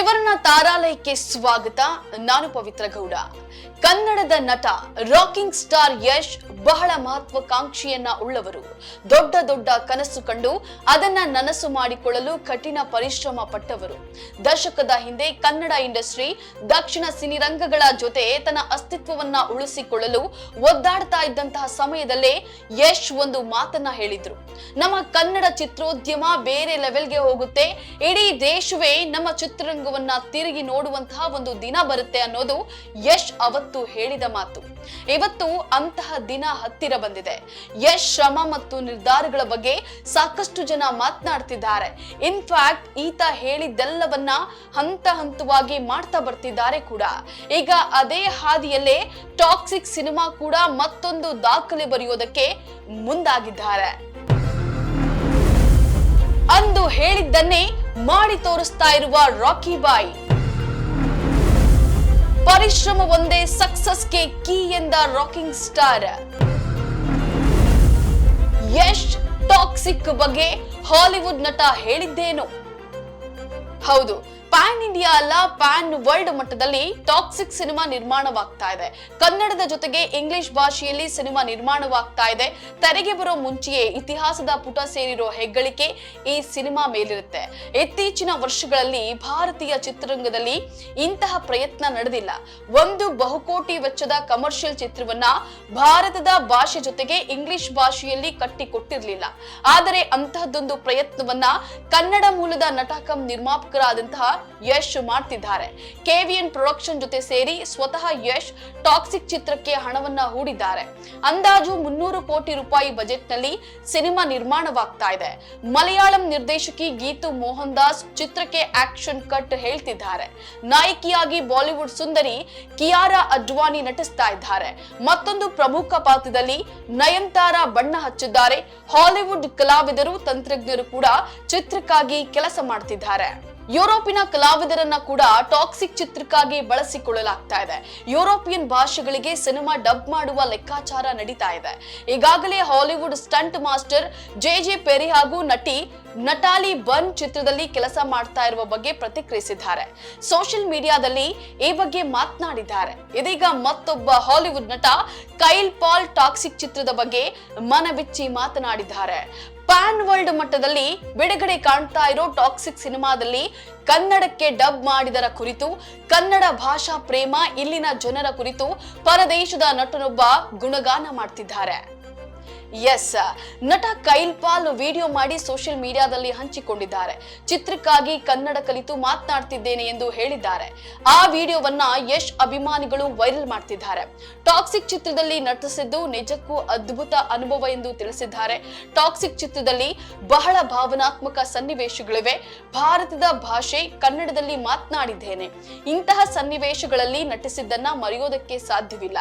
ಸುವರ್ಣ ತಾರಾಲಯಕ್ಕೆ ಸ್ವಾಗತ. ನಾನು ಪವಿತ್ರ ಗೌಡ. ಕನ್ನಡದ ನಟ ರಾಕಿಂಗ್ ಸ್ಟಾರ್ ಯಶ್ ಬಹಳ ಮಹತ್ವಾಕಾಂಕ್ಷೆಯನ್ನ ಉಳ್ಳವರು. ದೊಡ್ಡ ದೊಡ್ಡ ಕನಸು ಕಂಡು ಅದನ್ನ ನನಸು ಮಾಡಿಕೊಳ್ಳಲು ಕಠಿಣ ಪರಿಶ್ರಮ ಪಟ್ಟವರು. ದಶಕದ ಹಿಂದೆ ಕನ್ನಡ ಇಂಡಸ್ಟ್ರಿ ದಕ್ಷಿಣ ಸಿನಿರಂಗಗಳ ಜೊತೆ ತನ್ನ ಅಸ್ತಿತ್ವವನ್ನ ಉಳಿಸಿಕೊಳ್ಳಲು ಒದ್ದಾಡ್ತಾ ಇದ್ದಂತಹ ಸಮಯದಲ್ಲೇ ಯಶ್ ಒಂದು ಮಾತನ್ನ ಹೇಳಿದ್ರು. ನಮ್ಮ ಕನ್ನಡ ಚಿತ್ರೋದ್ಯಮ ಬೇರೆ ಲೆವೆಲ್ಗೆ ಹೋಗುತ್ತೆ, ಇಡೀ ದೇಶವೇ ನಮ್ಮ ಚಿತ್ರರಂಗವನ್ನ ತಿರುಗಿ ನೋಡುವಂತಹ ಒಂದು ದಿನ ಬರುತ್ತೆ ಅನ್ನೋದು ಯಶ್ ಅವತ್ತು ಹೇಳಿದ ಮಾತು. ಇವತ್ತು ಅಂತಹ ದಿನ ಹತ್ತಿರ ಬಂದಿದೆ. ಯಶ್ ಶ್ರಮ ಮತ್ತು ನಿರ್ಧಾರಗಳ ಬಗ್ಗೆ ಸಾಕಷ್ಟು ಜನ ಮಾತನಾಡ್ತಿದ್ದಾರೆ. ಇನ್ಫ್ಯಾಕ್ಟ್ ಈತ ಹೇಳಿದ್ದೆಲ್ಲವನ್ನ ಹಂತ ಹಂತವಾಗಿ ಮಾಡ್ತಾ ಬರ್ತಿದ್ದಾರೆ ಕೂಡ. ಈಗ ಅದೇ ಹಾದಿಯಲ್ಲೇ ಟಾಕ್ಸಿಕ್ ಸಿನಿಮಾ ಕೂಡ ಮತ್ತೊಂದು ದಾಖಲೆ ಬರೆಯೋದಕ್ಕೆ ಮುಂದಾಗಿದ್ದಾರೆ. ಅಂದು ಹೇಳಿದ್ದನ್ನೇ ಮಾಡಿ ತೋರಿಸ್ತಾ ಇರುವ ರಾಕಿ ಬಾಯ್. ಪರಿಶ್ರಮ ಒಂದೇ ಸಕ್ಸಸ್ಗೆ ಕೀ ಎಂದ ರಾಕಿಂಗ್ ಸ್ಟಾರ್ ಯಶ್ ಟಾಕ್ಸಿಕ್ ಬಗ್ಗೆ ಹಾಲಿವುಡ್ ನಟ ಹೇಳಿದ್ದೇನು? ಹೌದು, ಪ್ಯಾನ್ ಇಂಡಿಯಾ ಅಲ್ಲ, ಪ್ಯಾನ್ ವರ್ಲ್ಡ್ ಮಟ್ಟದಲ್ಲಿ ಟಾಕ್ಸಿಕ್ ಸಿನಿಮಾ ನಿರ್ಮಾಣವಾಗ್ತಾ ಇದೆ. ಕನ್ನಡದ ಜೊತೆಗೆ ಇಂಗ್ಲಿಷ್ ಭಾಷೆಯಲ್ಲಿ ಸಿನಿಮಾ ನಿರ್ಮಾಣವಾಗ್ತಾ ಇದೆ. ತೆರೆಗೆ ಬರೋ ಮುಂಚೆಯೇ ಇತಿಹಾಸದ ಪುಟ ಸೇರಿರೋ ಹೆಗ್ಗಳಿಕೆ ಈ ಸಿನಿಮಾ ಮೇಲಿರುತ್ತೆ. ಇತ್ತೀಚಿನ ವರ್ಷಗಳಲ್ಲಿ ಭಾರತೀಯ ಚಿತ್ರರಂಗದಲ್ಲಿ ಇಂತಹ ಪ್ರಯತ್ನ ನಡೆದಿಲ್ಲ. ಒಂದು ಬಹುಕೋಟಿ ವೆಚ್ಚದ ಕಮರ್ಷಿಯಲ್ ಚಿತ್ರವನ್ನ ಭಾರತದ ಭಾಷೆ ಜೊತೆಗೆ ಇಂಗ್ಲಿಷ್ ಭಾಷೆಯಲ್ಲಿ ಕಟ್ಟಿಕೊಟ್ಟಿರ್ಲಿಲ್ಲ. ಆದರೆ ಅಂತಹದ್ದೊಂದು ಪ್ರಯತ್ನವನ್ನ ಕನ್ನಡ ಮೂಲದ ನಟ ಕಂ ನಿರ್ಮಾಪಕರಾದಂತಹ ಯಶ್ ಮಾಡ್ತಿದ್ದಾರೆ. ಕೆವಿಎನ್ ಪ್ರೊಡಕ್ಷನ್ ಜೊತೆ ಸೇರಿ ಸ್ವತಃ ಯಶ್ ಟಾಕ್ಸಿಕ್ ಚಿತ್ರಕ್ಕೆ ಹಣವನ್ನ ಹೂಡಿದ್ದಾರೆ. ಅಂದಾಜು 300 ಕೋಟಿ ರೂಪಾಯಿ ಬಜೆಟ್ ನಲ್ಲಿ ಸಿನಿಮಾ ನಿರ್ಮಾಣವಾಗ್ತಾ ಇದೆ. ಮಲಯಾಳಂ ನಿರ್ದೇಶಕಿ ಗೀತು ಮೋಹನ್ ದಾಸ್ ಚಿತ್ರಕ್ಕೆ ಆಕ್ಷನ್ ಕಟ್ ಹೇಳ್ತಿದ್ದಾರೆ. ನಾಯಕಿಯಾಗಿ ಬಾಲಿವುಡ್ ಸುಂದರಿ ಕಿಯಾರಾ ಅಡ್ವಾನಿ ನಟಿಸ್ತಾ ಇದ್ದಾರೆ. ಮತ್ತೊಂದು ಪ್ರಮುಖ ಪಾತ್ರದಲ್ಲಿ ನಯನತಾರಾ ಬಣ್ಣ ಹಚ್ಚಿದ್ದಾರೆ. ಹಾಲಿವುಡ್ ಕಲಾವಿದರು ತಂತ್ರಜ್ಞರು ಕೂಡ ಚಿತ್ರಕ್ಕಾಗಿ ಕೆಲಸ ಮಾಡ್ತಿದ್ದಾರೆ. ಯುರೋಪಿನ ಕಲಾವಿದರನ್ನ ಕೂಡ ಟಾಕ್ಸಿಕ್ ಚಿತ್ರಕ್ಕಾಗಿ ಬಳಸಿಕೊಳ್ಳಲಾಗ್ತಾ ಇದೆ. ಯುರೋಪಿಯನ್ ಭಾಷೆಗಳಿಗೆ ಸಿನಿಮಾ ಡಬ್ ಮಾಡುವ ಲೆಕ್ಕಾಚಾರ ನಡೀತಾ ಇದೆ. ಈಗಾಗಲೇ Hollywood stunt master J Perry ಹಾಗೂ ನಟಿ ನಟಾಲಿ ಬನ್ ಚಿತ್ರದಲ್ಲಿ ಕೆಲಸ ಮಾಡ್ತಾ ಇರುವ ಬಗ್ಗೆ ಪ್ರತಿಕ್ರಿಯಿಸಿದ್ದಾರೆ. ಸೋಷಿಯಲ್ ಮೀಡಿಯಾದಲ್ಲಿ ಈ ಬಗ್ಗೆ ಮಾತನಾಡಿದ್ದಾರೆ. ಇದೀಗ ಮತ್ತೊಬ್ಬ ಹಾಲಿವುಡ್ ನಟ ಕೈಲ್ ಪಾಲ್ ಟಾಕ್ಸಿಕ್ ಚಿತ್ರದ ಬಗ್ಗೆ ಮನಬಿಚ್ಚಿ ಮಾತನಾಡಿದ್ದಾರೆ. ಪ್ಯಾನ್ ವರ್ಲ್ಡ್ ಮಟ್ಟದಲ್ಲಿ ಬಿಡುಗಡೆ ಕಾಣ್ತಾ ಇರೋ ಟಾಕ್ಸಿಕ್ ಸಿನಿಮಾದಲ್ಲಿ ಕನ್ನಡಕ್ಕೆ ಡಬ್ ಮಾಡಿದರ ಕುರಿತು, ಕನ್ನಡ ಭಾಷಾ ಪ್ರೇಮ, ಇಲ್ಲಿನ ಜನರ ಕುರಿತು ಪರದೇಶದ ನಟನೊಬ್ಬ ಗುಣಗಾನ ಮಾಡ್ತಿದ್ದಾರೆ. ಎಸ್, ನಟ ಕೈಲ್ ಪಾಲ್ ವಿಡಿಯೋ ಮಾಡಿ ಸೋಷಿಯಲ್ ಮೀಡಿಯಾದಲ್ಲಿ ಹಂಚಿಕೊಂಡಿದ್ದಾರೆ. ಚಿತ್ರಕ್ಕಾಗಿ ಕನ್ನಡ ಕಲಿತು ಮಾತನಾಡ್ತಿದ್ದೇನೆ ಎಂದು ಹೇಳಿದ್ದಾರೆ. ಆ ವಿಡಿಯೋವನ್ನ ಯಶ್ ಅಭಿಮಾನಿಗಳು ವೈರಲ್ ಮಾಡ್ತಿದ್ದಾರೆ. ಟಾಕ್ಸಿಕ್ ಚಿತ್ರದಲ್ಲಿ ನಟಿಸಿದ್ದು ನಿಜಕ್ಕೂ ಅದ್ಭುತ ಅನುಭವ ಎಂದು ತಿಳಿಸಿದ್ದಾರೆ. ಟಾಕ್ಸಿಕ್ ಚಿತ್ರದಲ್ಲಿ ಬಹಳ ಭಾವನಾತ್ಮಕ ಸನ್ನಿವೇಶಗಳಿವೆ. ಭಾರತದ ಭಾಷೆ ಕನ್ನಡದಲ್ಲಿ ಮಾತನಾಡಿದ್ದೇನೆ. ಇಂತಹ ಸನ್ನಿವೇಶಗಳಲ್ಲಿ ನಟಿಸಿದ್ದನ್ನ ಮರೆಯೋದಕ್ಕೆ ಸಾಧ್ಯವಿಲ್ಲ.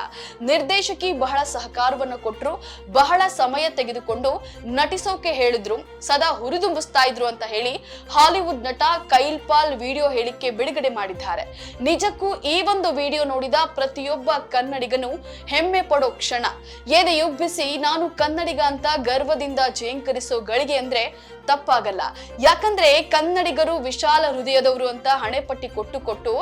ನಿರ್ದೇಶಕಿ ಬಹಳ ಸಹಕಾರವನ್ನು ಕೊಟ್ಟರು, ಬಹಳ ಸಮಯ ತೆಗೆದುಕೊಂಡು ನಟಿಸೋಕೆ ಹೇಳಿದ್ರು, ಸದಾ ಹುರಿದುಂಬಿಸ್ತಾ ಇದ್ರು ಅಂತ ಹೇಳಿ ಹಾಲಿವುಡ್ ನಟ ಕೈಲ್ ಪಾಲ್ ವಿಡಿಯೋ ಹೇಳಿಕೆ ಬಿಡುಗಡೆ ಮಾಡಿದ್ದಾರೆ. ನಿಜಕ್ಕೂ ಈ ಒಂದು ವಿಡಿಯೋ ನೋಡಿದ ಪ್ರತಿಯೊಬ್ಬ ಕನ್ನಡಿಗನು ಹೆಮ್ಮೆ ಪಡೋ ಕ್ಷಣ. ಎದೆಯುಬ್ಬಿಸಿ ನಾನು ಕನ್ನಡಿಗ ಅಂತ ಗರ್ವದಿಂದ ಜೇಂಕರಿಸೋ ಗಳಿಗೆ ಅಂದ್ರೆ ತಪ್ಪಾಗಲ್ಲ. ಯಾಕಂದ್ರೆ ಕನ್ನಡಿಗರು ವಿಶಾಲ ಹೃದಯದವರು ಅಂತ ಹಣೆಪಟ್ಟಿ ಕೊಟ್ಟು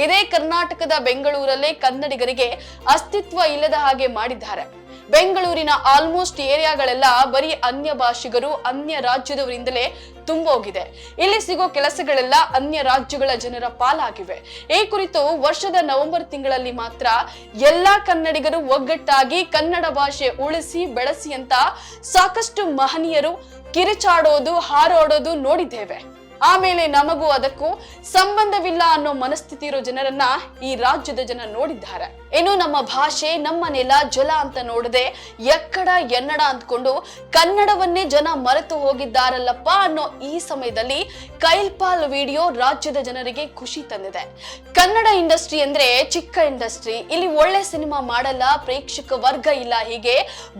ಇದೇ ಕರ್ನಾಟಕದ ಬೆಂಗಳೂರಲ್ಲೇ ಕನ್ನಡಿಗರಿಗೆ ಅಸ್ತಿತ್ವ ಇಲ್ಲದ ಹಾಗೆ ಮಾಡಿದ್ದಾರೆ. ಬೆಂಗಳೂರಿನ ಆಲ್ಮೋಸ್ಟ್ ಏರಿಯಾಗಳೆಲ್ಲ ಬರೀ ಅನ್ಯ ಭಾಷಿಗರು, ಅನ್ಯ ರಾಜ್ಯದವರಿಂದಲೇ ತುಂಬೋಗಿದೆ. ಇಲ್ಲಿ ಸಿಗೋ ಕೆಲಸಗಳೆಲ್ಲ ಅನ್ಯ ರಾಜ್ಯಗಳ ಜನರ ಪಾಲಾಗಿವೆ. ಈ ಕುರಿತು ವರ್ಷದ ನವೆಂಬರ್ ತಿಂಗಳಲ್ಲಿ ಮಾತ್ರ ಎಲ್ಲಾ ಕನ್ನಡಿಗರು ಒಗ್ಗಟ್ಟಾಗಿ ಕನ್ನಡ ಭಾಷೆ ಉಳಿಸಿ ಬೆಳೆಸಿ ಅಂತ ಸಾಕಷ್ಟು ಮಹನೀಯರು ಕಿರಿಚಾಡೋದು, ಹಾರಾಡೋದು ನೋಡಿದ್ದೇವೆ. ಆಮೇಲೆ ನಮಗೂ ಅದಕ್ಕೂ ಸಂಬಂಧವಿಲ್ಲ ಅನ್ನೋ ಮನಸ್ಥಿತಿ ಇರೋ ಜನರನ್ನ ಈ ರಾಜ್ಯದ ಜನ ನೋಡಿದ್ದಾರೆ. ಇನ್ನು ನಮ್ಮ ಭಾಷೆ, ನಮ್ಮ ನೆಲ, ಜಲ ಅಂತ ನೋಡದೆ ಎಕ್ಕಡ ಎನ್ನಡ ಅಂದ್ಕೊಂಡು ಕನ್ನಡವನ್ನೇ ಜನ ಮರೆತು ಹೋಗಿದ್ದಾರಲ್ಲಪ್ಪ ಅನ್ನೋ ಈ ಸಮಯದಲ್ಲಿ ಕೈಲ್ ಪಾಲ್ ವಿಡಿಯೋ ರಾಜ್ಯದ ಜನರಿಗೆ ಖುಷಿ ತಂದಿದೆ. ಕನ್ನಡ ಇಂಡಸ್ಟ್ರಿ ಅಂದ್ರೆ ಚಿಕ್ಕ ಇಂಡಸ್ಟ್ರಿ, ಇಲ್ಲಿ ಒಳ್ಳೆ ಸಿನಿಮಾ ಮಾಡಲ್ಲ, ಪ್ರೇಕ್ಷಕ ವರ್ಗ ಇಲ್ಲ, ಹೀಗೆ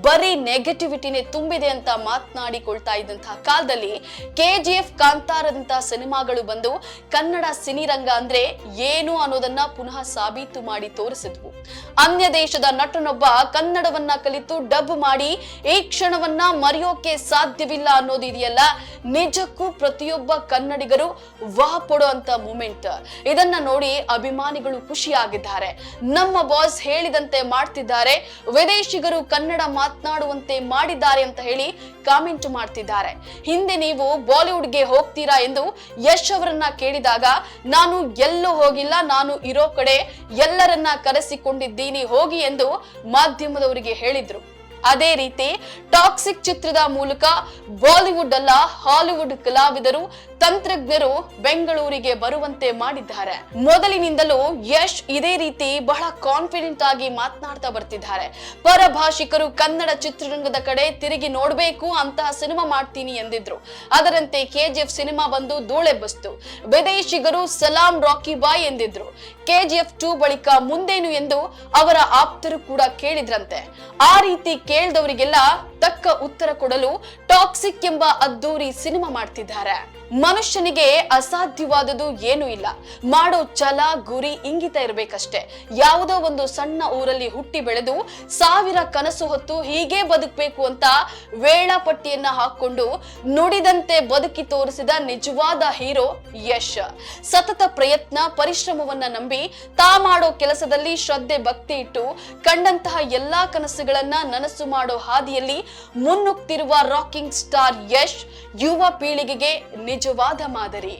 ಬರೀ ನೆಗೆಟಿವಿಟಿನೇ ತುಂಬಿದೆ ಅಂತ ಮಾತನಾಡಿಕೊಳ್ತಾ ಇದ್ದಂತಹ ಕಾಲದಲ್ಲಿ KGF, ಕಾಂತಾರದಂತ ಸಿನಿಮಾಗಳು ಬಂದು ಕನ್ನಡ ಸಿನಿರಂಗ ಅಂದ್ರೆ ಏನು ಅನ್ನೋದನ್ನ ಪುನಃ ಸಾಬೀತು ಮಾಡಿ ತೋರಿಸಿದ್ವು. ಅನ್ಯ ದೇಶದ ನಟನೊಬ್ಬ ಕನ್ನಡವನ್ನ ಕಲಿತು ಡಬ್ ಮಾಡಿ ಈ ಕ್ಷಣವನ್ನ ಮರೆಯೋಕೆ ಸಾಧ್ಯವಿಲ್ಲ ಅನ್ನೋದಿದೆಯಲ್ಲ, ನಿಜಕ್ಕೂ ಪ್ರತಿಯೊಬ್ಬ ಕನ್ನಡಿಗರು ವಾಹ್ ಪಡುವಂತ ಮೂಮೆಂಟ್. ಇದನ್ನ ನೋಡಿ ಅಭಿಮಾನಿಗಳು ಖುಷಿಯಾಗಿದ್ದಾರೆ. ನಮ್ಮ ಬಾಸ್ ಹೇಳಿದಂತೆ ಮಾಡ್ತಿದ್ದಾರೆ, ವಿದೇಶಿಗರು ಕನ್ನಡ ಮಾತನಾಡುವಂತೆ ಮಾಡಿದ್ದಾರೆ ಅಂತ ಹೇಳಿ ಕಾಮೆಂಟ್ ಮಾಡ್ತಿದ್ದಾರೆ. ಹಿಂದೆ ನೀವು ಬಾಲಿವುಡ್ಗೆ ಹೋಗ್ತೀರಾ ಎಂದು ಯಶ್ ಅವರನ್ನ ಕೇಳಿದಾಗ, ನಾನು ಎಲ್ಲೂ ಹೋಗಿಲ್ಲ, ನಾನು ಇರೋ ಕಡೆ ಎಲ್ಲರನ್ನ ಕರೆಸಿಕೊಂಡಿದ್ದೀನಿ ಹೋಗಿ ಎಂದು ಮಾಧ್ಯಮದವರಿಗೆ ಹೇಳಿದ್ರು. ಅದೇ ರೀತಿ ಟಾಕ್ಸಿಕ್ ಚಿತ್ರದ ಮೂಲಕ ಬಾಲಿವುಡ್ ಅಲ್ಲ ಹಾಲಿವುಡ್ ಕಲಾವಿದರು ತಂತ್ರಜ್ಞರು ಬೆಂಗಳೂರಿಗೆ ಬರುವಂತೆ ಮಾಡಿದ್ದಾರೆ. ಮೊದಲಿನಿಂದಲೂ ಯಶ್ ಇದೇ ರೀತಿ ಬಹಳ ಕಾನ್ಫಿಡೆಂಟ್ ಆಗಿ ಮಾತನಾಡ್ತಾ ಬರ್ತಿದ್ದಾರೆ. ಪರಭಾಷಿಕರು ಕನ್ನಡ ಚಿತ್ರರಂಗದ ಕಡೆ ತಿರುಗಿ ನೋಡ್ಬೇಕು ಅಂತಹ ಸಿನಿಮಾ ಮಾಡ್ತೀನಿ ಎಂದಿದ್ರು. ಅದರಂತೆ KGF ಸಿನಿಮಾ ಬಂದು ಧೂಳೆಬ್ಬಸ್ತು. ವಿದೇಶಿಗರು ಸಲಾಂ ರಾಕಿ ಬಾಯ್ ಎಂದಿದ್ರು. KGF 2 ಬಳಿಕ ಮುಂದೇನು ಎಂದು ಅವರ ಆಪ್ತರು ಕೂಡ ಕೇಳಿದ್ರಂತೆ. ಆ ರೀತಿ ಕೇಳಿದವರಿಗೆಲ್ಲ ತಕ್ಕ ಉತ್ತರ ಕೊಡಲು ಟಾಕ್ಸಿಕ್ ಎಂಬ ಅದ್ದೂರಿ ಸಿನಿಮಾ ಮಾಡ್ತಿದ್ದಾರೆ. ಮನುಷ್ಯನಿಗೆ ಅಸಾಧ್ಯವಾದುದು ಏನೂ ಇಲ್ಲ, ಮಾಡೋ ಛಲ ಗುರಿ ಇಂಗಿತ ಇರಬೇಕಷ್ಟೇ. ಯಾವುದೋ ಒಂದು ಸಣ್ಣ ಊರಲ್ಲಿ ಹುಟ್ಟಿ ಬೆಳೆದು 1000 ಕನಸು ಹೊತ್ತು ಹೀಗೆ ಬದುಕಬೇಕು ಅಂತ ವೇಳಾಪಟ್ಟಿಯನ್ನ ಹಾಕೊಂಡು ನುಡಿದಂತೆ ಬದುಕಿ ತೋರಿಸಿದ ನಿಜವಾದ ಹೀರೋ ಯಶ್. ಸತತ ಪ್ರಯತ್ನ ಪರಿಶ್ರಮವನ್ನ ನಂಬಿ ತಾ ಮಾಡೋ ಕೆಲಸದಲ್ಲಿ ಶ್ರದ್ಧೆ ಭಕ್ತಿ ಇಟ್ಟು ಕಂಡಂತಹ ಎಲ್ಲಾ ಕನಸುಗಳನ್ನ ನನಸು ಮಾಡೋ ಹಾದಿಯಲ್ಲಿ ಮುನ್ನುಗ್ತಿರುವ ರಾಕಿಂಗ್ ಸ್ಟಾರ್ ಯಶ್ ಯುವ ಪೀಳಿಗೆಗೆ ನಿಜವಾದ ಮಾದರಿ.